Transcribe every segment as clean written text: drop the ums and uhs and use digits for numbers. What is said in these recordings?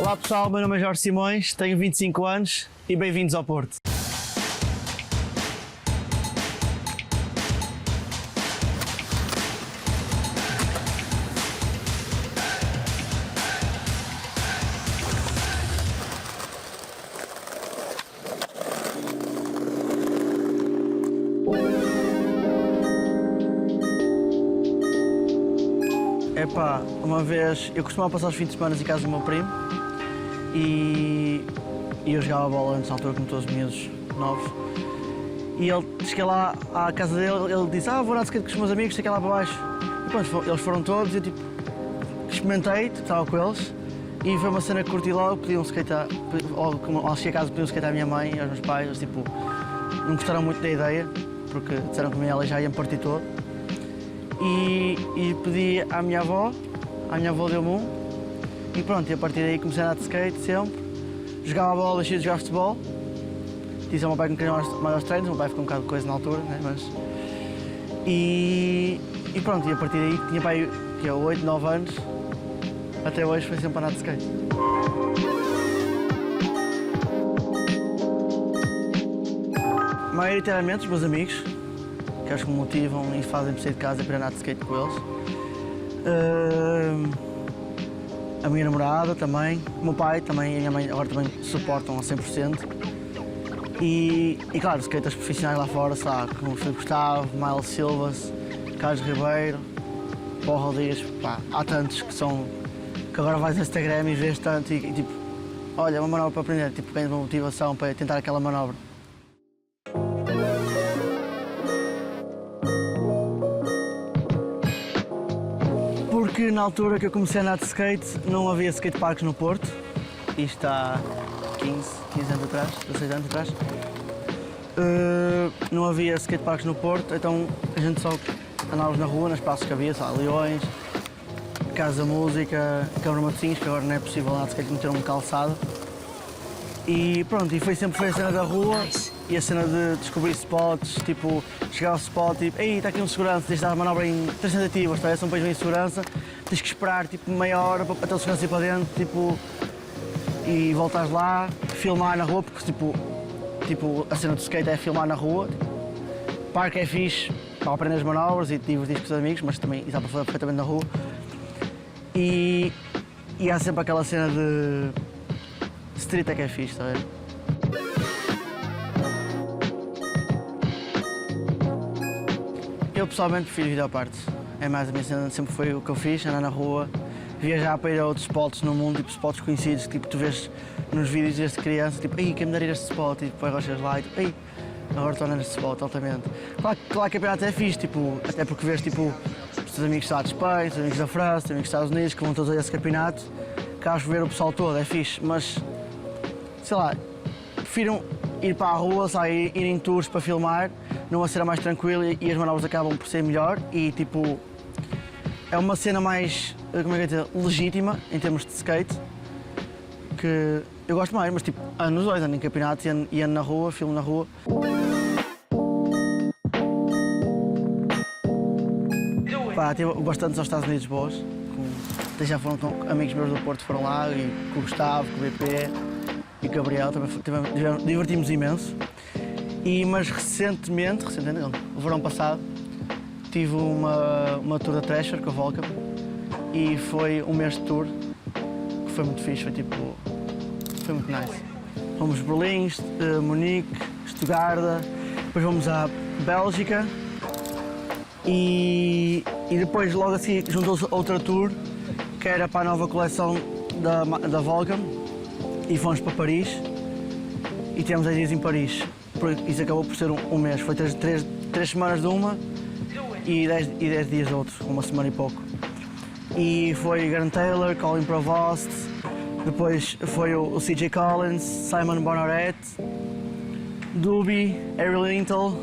Olá pessoal, meu nome é Jorge Simões, tenho 25 anos e bem-vindos ao Porto. Epá, uma vez eu costumava passar os fins de semana em casa do meu primo e eu jogava bola antes na altura como todos os miúdos novos. E cheguei lá à casa dele, ele disse: vou andar de skate com os meus amigos, cheguei lá para baixo. E pronto, eles foram todos e eu tipo, experimentei, estava com eles e foi uma cena que curti logo, pedi um skate ao cheguei a casa pedi um skate à minha mãe e aos meus pais, eles tipo, não gostaram muito da ideia, porque disseram que ela já ia me partir todo. E pedi à minha avó deu-me um e pronto, e a partir daí comecei a andar de skate sempre, jogava bola, deixei de jogar futebol, disse ao meu pai que não queria mais aos treinos, o meu pai ficou um bocado de coisa na altura, né, mas... E pronto, e a partir daí tinha pai 8, 9 anos, até hoje foi sempre a andar de skate. Maioritariamente os meus amigos, que acho que me motivam e fazem-me sair de casa para andar de skate com eles. A minha namorada também, o meu pai também e a minha mãe agora também suportam a 100%. E claro, os skaters profissionais lá fora, sabe, como o Filipe Gustavo, Miles Silvas, Carlos Ribeiro, Paulo Rodrigues, pá, há tantos que agora vais no Instagram e vês tanto e tipo, olha, uma manobra para aprender, tipo, ganhas uma motivação para tentar aquela manobra. Porque na altura que eu comecei a andar de skate não havia skateparks no Porto, isto há 15 anos atrás, 16 anos atrás. Não havia skateparks no Porto, então a gente só andávamos na rua, nas praças que havia, sabe, Leões, Casa da Música, Câmara Matosinhos, que agora não é possível andar de skate, meter um calçado. E pronto, e foi sempre a cena da rua e a cena de descobrir spots, tipo, chegar ao spot e ei, está aqui um segurança, tens de dar a manobra em 3 tentativas, tá? São países em segurança, tens que esperar tipo meia hora até o segurança ir para dentro, tipo, e voltares lá, filmar na rua, porque tipo a cena do skate é filmar na rua. Parque é fixe para aprender as manobras e divertir com os amigos, mas também dá para fazer perfeitamente na rua. E há sempre aquela cena de street é que é fixe, está a ver? Eu pessoalmente prefiro vídeo à parte. É mais a minha cena, sempre foi o que eu fiz, andar na rua, viajar para ir a outros spots no mundo, tipo spots conhecidos, tipo tu vês nos vídeos desde criança, tipo, ei, quem me dar ir a este spot, e depois chegas lá e tipo, ei, agora estou andando neste spot, altamente. Claro que o campeonato é fixe, tipo, até porque vês tipo os teus amigos da Espanha, os amigos da França, os amigos dos Estados Unidos, que vão todos a esse campeonato, que acho ver o pessoal todo, é fixe, mas sei lá, prefiro ir para a rua, sair, ir em tours para filmar, numa cena mais tranquila e as manobras acabam por ser melhor e tipo, é uma cena mais, como é que é dizer, legítima em termos de skate, que eu gosto mais, mas tipo, ando nos dois, ando em campeonatos e ando na rua, filmo na rua. Pá, tive bastantes aos Estados Unidos boas, já foram com amigos meus do Porto, foram lá, e com o Gustavo, com o BP e com o Gabriel, também divertimos imenso. Mas recentemente, o verão passado, tive uma tour da Thrasher com a Volcom e foi um mês de tour, que foi muito fixe, foi muito nice. Fomos a Berlim, Munique, Estugarda, depois fomos à Bélgica e depois logo assim juntou-se outra tour que era para a nova coleção da Volcom e fomos para Paris e tivemos 10 dias em Paris. Isso acabou por ser um mês, foi 3 semanas de uma e 10 dias de outro, uma semana e pouco. E foi Grant Taylor, Colin Provost, depois foi o CJ Collins, Simon Bonaret, Duby, Ariel Lintel,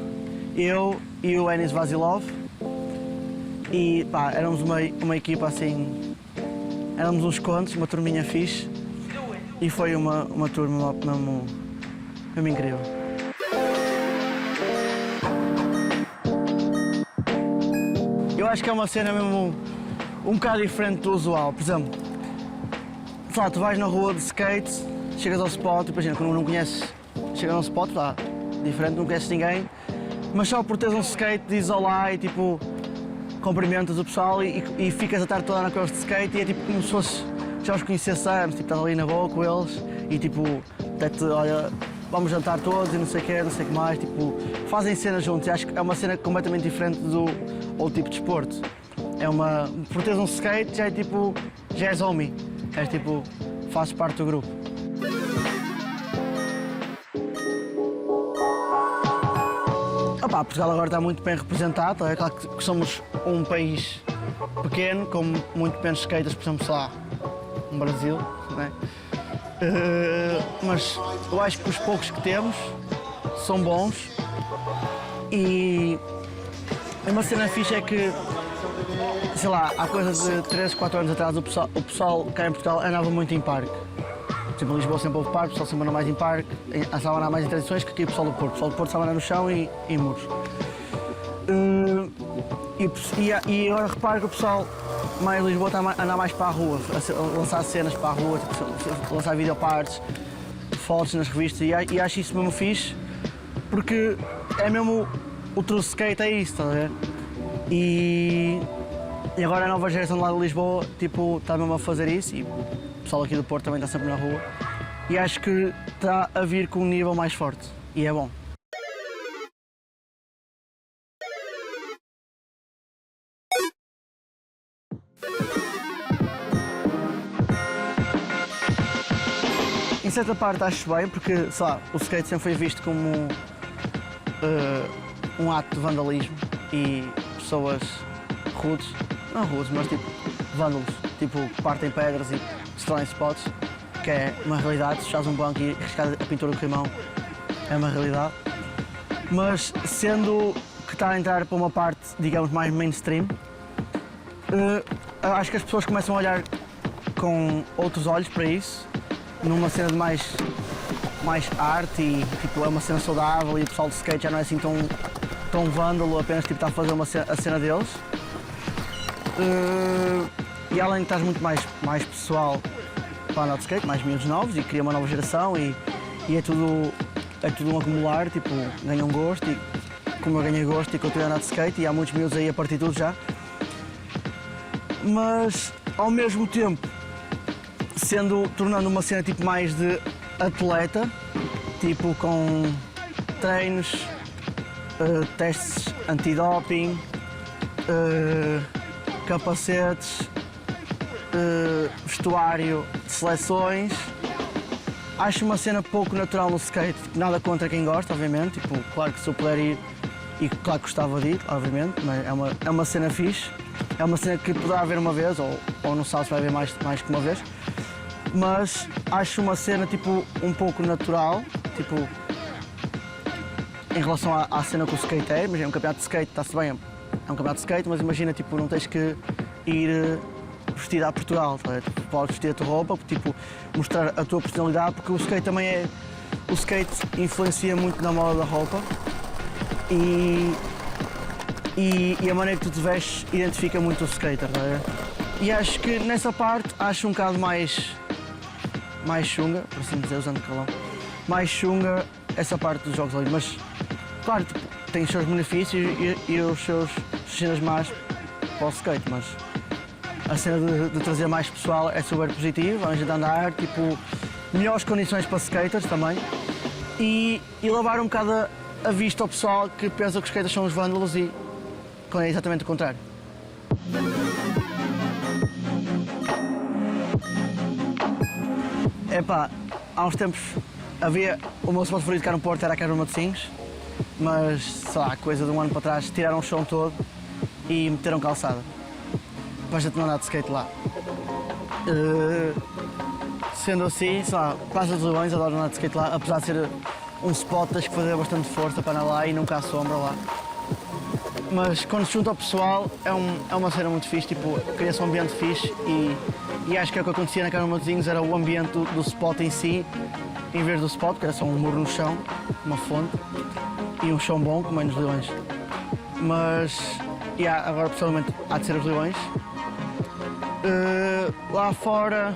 eu e o Enis Vasilov. E pá, éramos uma equipa assim, éramos uns contos, uma turminha fixe e foi uma turma mesmo incrível. Eu acho que é uma cena mesmo um bocado diferente do usual. Por exemplo, sei lá, tu vais na rua de skate, chegas ao spot, imagina, quando não conheces, chegas ao spot, lá, diferente, não conheces ninguém, mas só por teres um skate dizes olá e tipo, cumprimentas o pessoal e ficas a tarde toda na costa de skate e é tipo como se fosse, já os conhecesse há anos, tipo, estás ali na boa com eles e tipo, até-te, olha, vamos jantar todos e não sei o que, não sei o que mais, tipo, fazem cenas juntos e acho que é uma cena completamente diferente do outro tipo de desporto. É uma, por teres um skate já é tipo, já és homie, és tipo, fazes parte do grupo. Opa, Portugal agora está muito bem representado, é claro que somos um país pequeno, com muito menos skaters, por exemplo, sei lá, no Brasil, né? Mas eu acho que os poucos que temos são bons e uma cena fixe é que, sei lá, há coisa de 3, 4 anos atrás o pessoal cá em Portugal andava muito em parque. Por exemplo, em Lisboa sempre houve parque, o pessoal sempre anda mais em parque, estava a andar mais em tradições que aqui o pessoal do Porto. O pessoal do Porto estava a andar no chão e em muros. E agora reparo que o pessoal mais em Lisboa está a andar mais para a rua, a lançar cenas para a rua, tipo, lançar videopartes, fotos nas revistas e acho isso mesmo fixe, porque é mesmo o true skate, é isso, estás a ver? E agora a nova geração lá de Lisboa tipo, está mesmo a fazer isso e o pessoal aqui do Porto também está sempre na rua e acho que está a vir com um nível mais forte e é bom. Em certa parte acho bem, porque sei lá, o skate sempre foi visto como um ato de vandalismo e pessoas rudes, não rudes, mas tipo vândalos, tipo partem pedras e destroem spots, que é uma realidade, se fechares um banco e arriscar a pintura do corrimão é uma realidade. Mas sendo que está a entrar para uma parte, digamos, mais mainstream, acho que as pessoas começam a olhar com outros olhos para isso, numa cena de mais arte e tipo, é uma cena saudável e o pessoal de skate já não é assim tão vândalo, apenas tipo, está a fazer a cena deles. E além de estás muito mais pessoal para andar de skate, mais miúdos novos e cria uma nova geração e é tudo um acumular, tipo, ganham gosto e como eu ganhei gosto e continuo a andar de skate e há muitos miúdos aí a partir de tudo já. Mas ao mesmo tempo tornando uma cena tipo mais de atleta, tipo com treinos, testes antidoping, capacetes, vestuário de seleções. Acho uma cena pouco natural no skate, nada contra quem gosta, obviamente, tipo, claro que se eu puder ir e claro que gostava de ir, obviamente, mas é uma cena fixe, é uma cena que poderá haver uma vez ou não sabe se vai haver mais que uma vez. Mas acho uma cena tipo um pouco natural, tipo em relação à cena que o skate é, imagina um campeonato de skate, está-se bem, é um campeonato de skate, mas imagina tipo não tens que ir vestido a Portugal, tá? Tipo, podes vestir a tua roupa, tipo, mostrar a tua personalidade, porque o skate também o skate influencia muito na moda da roupa e a maneira que tu te vestes identifica muito o skater, tá? E acho que nessa parte acho um bocado mais chunga, por assim dizer, usando calão, mais chunga essa parte dos Jogos Olímpicos, mas claro, tipo, tem os seus benefícios e os seus cenas más para o skate, mas a cena de trazer mais pessoal é super positiva, vamos de andar, tipo, melhores condições para skaters também e lavar um bocado a vista ao pessoal que pensa que os skaters são os vândalos e quando é exatamente o contrário. Epá, há uns tempos havia o meu spot favorito cá no Porto era a Quebra Matosinhos, mas sei lá, coisa de um ano para trás tiraram o chão todo e meteram calçada. Para a gente não andar de skate lá. Sendo assim, sei lá, Praça dos Leões, adoro andar de skate lá, apesar de ser um spot, tens que fazer bastante força para andar lá e nunca há sombra lá. Mas quando se junta ao pessoal é uma cena muito fixe, tipo, cria-se um ambiente fixe e acho que é o que acontecia na Quebra Matosinhos, era o ambiente do spot em si, em vez do spot, que era só um muro no chão, uma fonte e um chão bom, como é nos Leões. Mas agora pessoalmente há de ser os Leões. Lá fora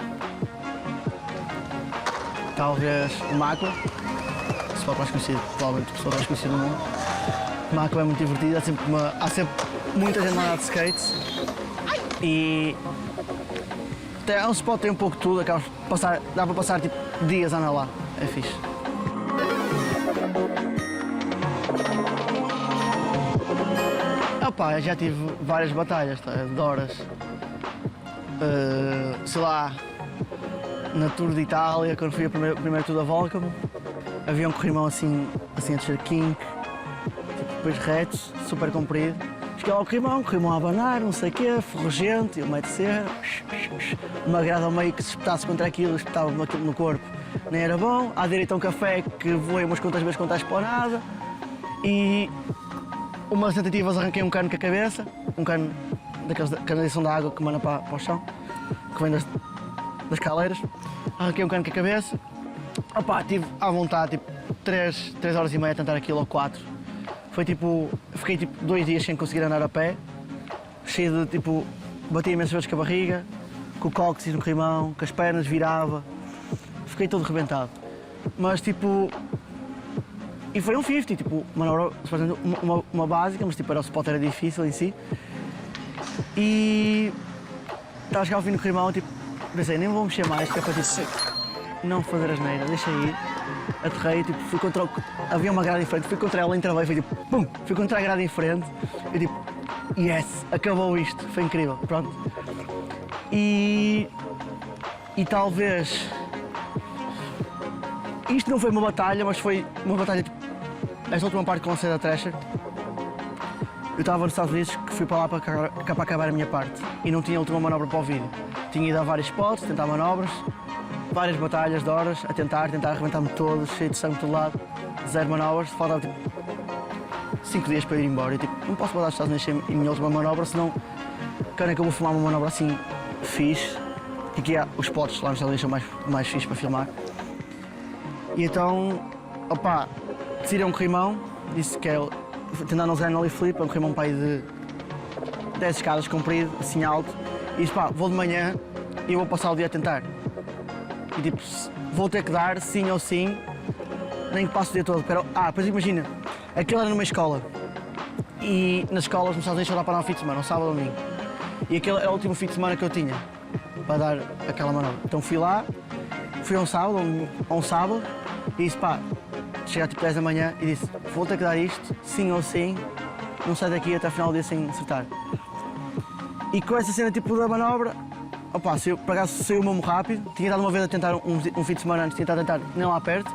talvez o Macla, o spot mais conhecido, provavelmente o spot mais conhecido do mundo. O Macla é muito divertido, há sempre muita gente a andar de skate e é um spot que tem um pouco de tudo, dá para passar tipo, dias a andar lá, é fixe. Opa, eu já tive várias batalhas, de horas. Sei lá, na Tour de Itália, quando fui a primeira Tour da Volcom, havia um corrimão assim a descer King, tipo, depois retos, super comprido. Cheguei lá ao corrimão a abanar, não sei o quê, ferrugente, eu meio de ser, uma grada ao meio que se espetasse contra aquilo, espetava-me aquilo no corpo, nem era bom. À direita um café que voei umas quantas vezes contra a esplanada e umas tentativas arranquei um cano com a cabeça, um cano daqueles de canalização da água que manda para o chão, que vem das caleiras. Arranquei um cano com a cabeça. Opa, tive à vontade tipo 3 horas e meia a tentar aquilo ou 4. Foi tipo, fiquei tipo 2 dias sem conseguir andar a pé, cheio de tipo, batia imensas vezes com a barriga, com o cóccix no corrimão, com as pernas, virava, fiquei todo rebentado. Mas tipo, e foi um 50, tipo, manobra, uma básica, mas tipo, o spot era difícil em si. E estava a chegar ao fim do corrimão, tipo, pensei, nem vou mexer mais, que é para tipo, não fazer asneira, deixei ir, aterrei, tipo, fui contra havia uma grade em frente, fui contra ela, entravei, foi tipo, pum, fui contra a grade em frente, e tipo, yes, acabou isto, foi incrível, pronto. E talvez, isto não foi uma batalha, mas foi uma batalha, tipo, esta última parte com a Seda Thrasher. Eu estava nos Estados Unidos, que fui para lá para acabar a minha parte e não tinha a última manobra para o vídeo. Tinha ido a vários spots, tentar manobras, várias batalhas de horas, a tentar arrebentar-me todos, cheio de sangue de todo lado, 0 manobras, faltava tipo 5 dias para ir embora. Eu tipo, não posso voltar aos Estados Unidos sem a minha última manobra, senão quando é que eu vou filmar uma manobra assim fixe, e que os spots lá nos Estados Unidos são mais fixes para filmar. E então, opá, decidi um corrimão, disse que é tentar não usar no ollie flip, é um corrimão para aí de 10 escadas comprido, assim alto, e disse, pá, vou de manhã e eu vou passar o dia a tentar. E tipo, vou ter que dar, sim ou sim, nem que passe o dia todo. Pois imagina, aquilo era numa escola, e nas escolas nos Estados Unidos só dá para dar um fim de semana, um sábado ou domingo. E aquele era o último fim de semana que eu tinha, para dar aquela manobra. Então fui lá, fui a um sábado, e disse, pá, cheguei tipo 10 da manhã e disse, vou ter que dar isto, sim ou sim, não saio daqui até o final do dia sem acertar. E com essa cena tipo da manobra, opa, por acaso saiu mesmo rápido, tinha dado uma vez a tentar um fim de semana antes, tinha estado a tentar nem lá perto,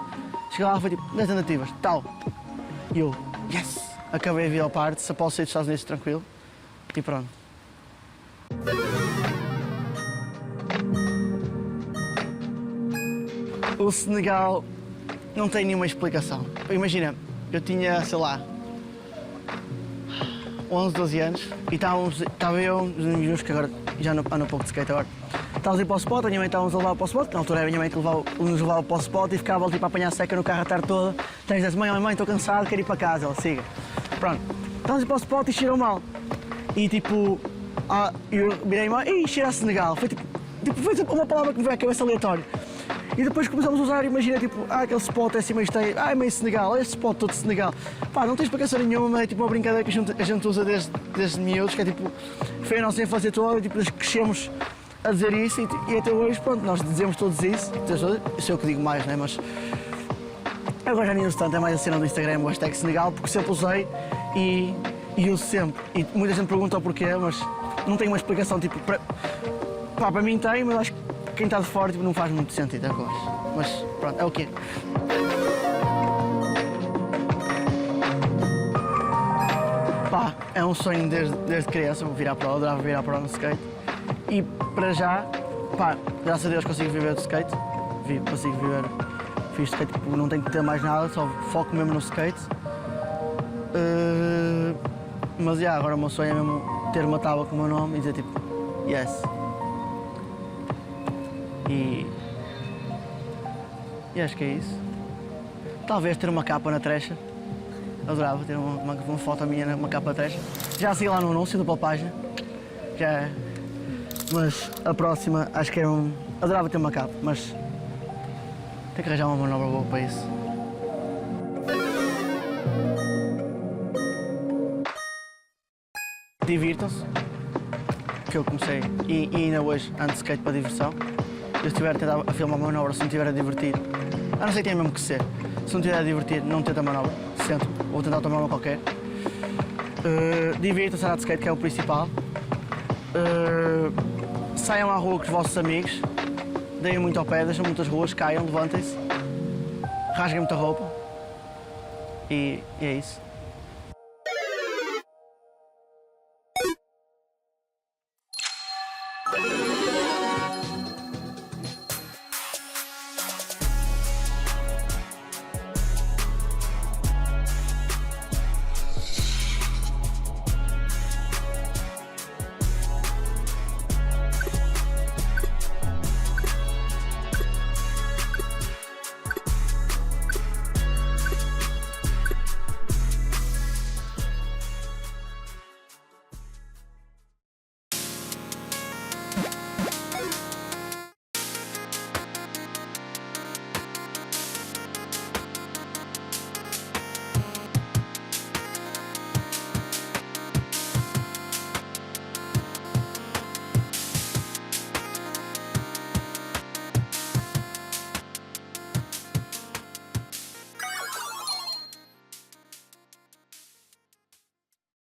cheguei lá, foi tipo 10 tentativas, tal. E eu, yes, acabei a vida parte, se posso sair dos Estados Unidos tranquilo, e pronto. O Senegal não tem nenhuma explicação. Imagina, eu tinha, sei lá, 11, 12 anos e estava eu, os amigos que agora já andam um pouco de skate agora. Estávamos a ir para o spot, a minha mãe estava-nos a levar para o spot, na altura era a minha mãe que nos levava para o spot e ficava tipo a apanhar seca no carro a tarde toda. Tens disse, mãe, estou cansado, quero ir para casa, ela siga. Pronto, estávamos a ir para o spot e cheirou mal. E tipo, eu virei-me, e cheira a Senegal. Foi tipo uma palavra que me veio à cabeça aleatória. E depois começamos a usar, imagina, tipo, aquele spot é assim meio esteio, é meio Senegal, este spot todo de Senegal. Pá, não tem explicação nenhuma, mas é tipo uma brincadeira que a gente usa desde miúdos, que é tipo, foi a nossa infância toda, tipo, desde que crescemos a dizer isso e até hoje, pronto, nós dizemos todos isso, eu sei o que digo mais, né, mas agora já nem uso tanto, é mais a cena do Instagram, o hashtag Senegal, porque sempre usei e uso sempre. E muita gente pergunta o porquê, mas não tem uma explicação, tipo, para mim tem, mas acho que quem está de fora tipo, não faz muito sentido, é claro. Mas pronto, é o quê? Pá, é um sonho desde criança, vou virar para lá, adorava virar para lá no skate. E para já, pá, graças a Deus consigo viver do skate. Consigo viver, fiz skate, tipo, não tenho que ter mais nada, só foco mesmo no skate. Mas agora o meu sonho é mesmo ter uma tábua com o meu nome e dizer tipo, yes. E acho que é isso. Talvez ter uma capa na Thrasher. Adorava ter uma foto minha numa capa da Thrasher. Já segui lá no anúncio da página. Mas a próxima acho que era adorava ter uma capa, mas Tem que arranjar uma manobra boa para isso. Divirtam-se, que eu comecei e ainda hoje ando de skate para diversão. Se eu estiver a tentar filmar uma manobra, se não estiver a divertir, a não ser que tenha mesmo que ser. Se não estiver a divertir, não tenta a manobra, sento, vou tentar outra manobra qualquer. Divirtam-se a andar de skate, que é o principal. Saiam à rua com os vossos amigos, deem muito ao pé, deixam muitas ruas, caiam, levantem-se, rasguem muita roupa e é isso.